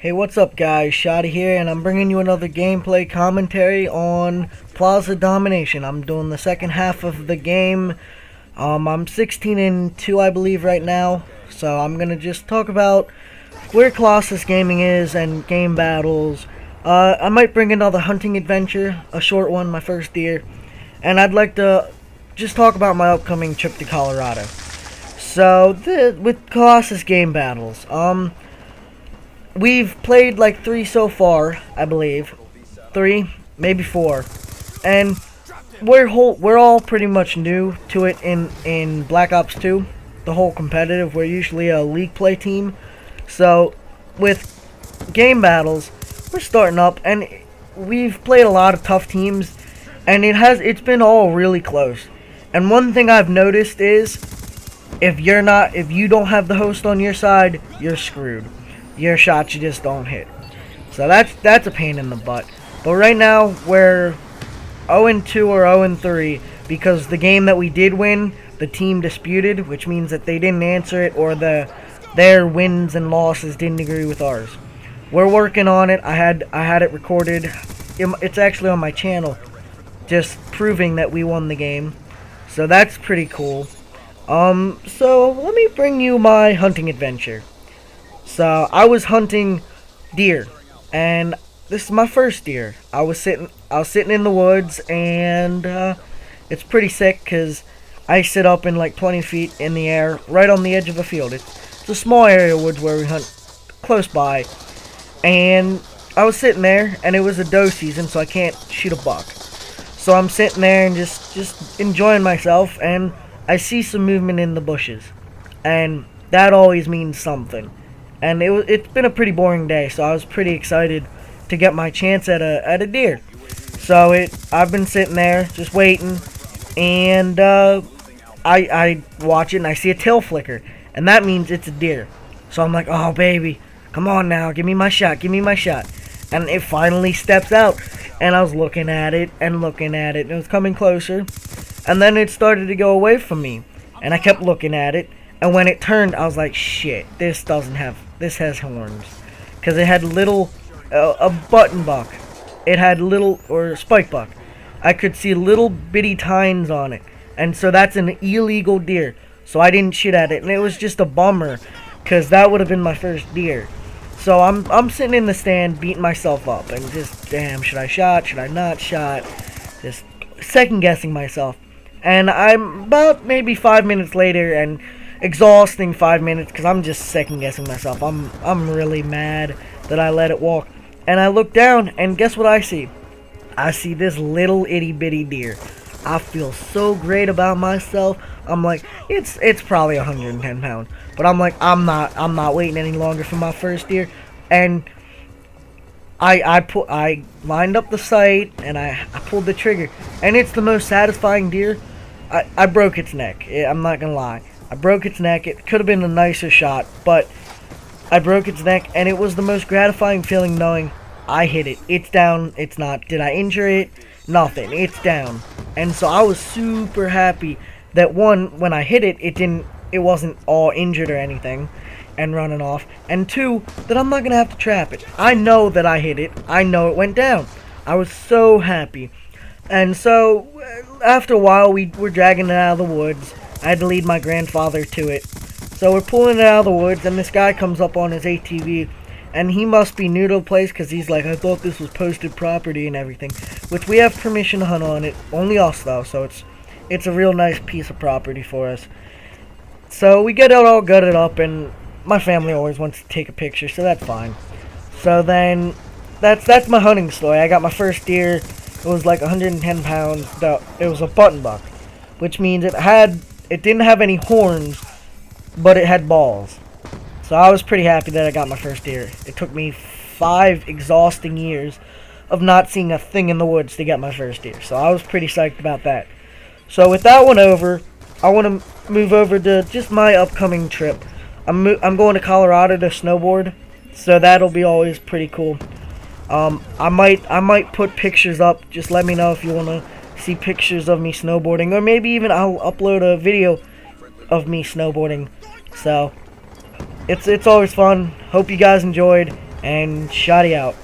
Hey, what's up guys, Shoddy here, and I'm bringing you another gameplay commentary on Plaza Domination. I'm doing the second half of the game. I'm 16-2 I believe right now, so I'm gonna just talk about where Colossus Gaming is and game battles. I might bring another hunting adventure, a short one, my first deer, and I'd like to just talk about my upcoming trip to Colorado. So, with Colossus Game Battles, we've played like 3 so far, I believe. 3, maybe 4. And we're all pretty much new to it in Black Ops 2. The whole competitive, we're usually a league play team. So, with game battles, we're starting up and we've played a lot of tough teams and it's been all really close. And one thing I've noticed is if you don't have the host on your side, you're screwed. Your shots just don't hit. So that's a pain in the butt. But right now we're 0-2 or 0-3 because the game that we did win, the team disputed, which means that they didn't answer it or their wins and losses didn't agree with ours. We're working on it. I had it recorded. It's actually on my channel, just proving that we won the game. So that's pretty cool. So let me bring you my hunting adventure. So I was hunting deer, and this is my first deer. I was sitting in the woods, and it's pretty sick because I sit up in like 20 feet in the air, right on the edge of a field. It's a small area of woods where we hunt close by, and I was sitting there, and it was a doe season, so I can't shoot a buck. So I'm sitting there and just enjoying myself, and I see some movement in the bushes, and that always means something. And it's been a pretty boring day, so I was pretty excited to get my chance at a deer. So I've been sitting there just waiting, and I watch it and I see a tail flicker, and that means it's a deer. So I'm like, oh baby, come on now, give me my shot, and it finally steps out, and I was looking at it and it was coming closer, and then it started to go away from me, and I kept looking at it. And when it turned, I was like, shit, this has horns. Because it had a button buck. It had or spike buck. I could see little bitty tines on it. And so that's an illegal deer. So I didn't shoot at it. And it was just a bummer. Because that would have been my first deer. So I'm sitting in the stand beating myself up. And just, damn, should I shot? Should I not shot? Just second guessing myself. And I'm about maybe 5 minutes later and exhausting 5 minutes because I'm just second guessing myself. I'm really mad that I let it walk. And I look down and guess what I see? I see this little itty bitty deer. I feel so great about myself. I'm like, it's probably 110 pounds. But I'm like, I'm not waiting any longer for my first deer. And I lined up the sight and I pulled the trigger. And it's the most satisfying deer. I broke its neck. I'm not gonna lie. I broke its neck. It could have been a nicer shot, but I broke its neck, and it was the most gratifying feeling knowing I hit it. It's down. It's not. Did I injure it? Nothing. It's down. And so I was super happy that when I hit it, it wasn't all injured or anything and running off. And 2, that I'm not gonna have to trap it. I know that I hit it. I know it went down. I was so happy. And so after a while, we were dragging it out of the woods. I had to lead my grandfather to it. So we're pulling it out of the woods, and this guy comes up on his ATV, and he must be new to the place because he's like, I thought this was posted property and everything, which we have permission to hunt on it. Only us, though, so it's a real nice piece of property for us. So we get it all gutted up, and my family always wants to take a picture, so that's fine. So then, that's my hunting story. I got my first deer. It was like 110 pounds. It was a button buck, which means it didn't have any horns, but it had balls. So I was pretty happy that I got my first deer. It took me 5 exhausting years of not seeing a thing in the woods to get my first deer. So I was pretty psyched about that. So with that one over, I want to move over to just my upcoming trip. I'm going to Colorado to snowboard, so that'll be always pretty cool. I might put pictures up. Just let me know if you want to see pictures of me snowboarding, or maybe even I'll upload a video of me snowboarding. So it's always fun. Hope you guys enjoyed, And Shoddy out.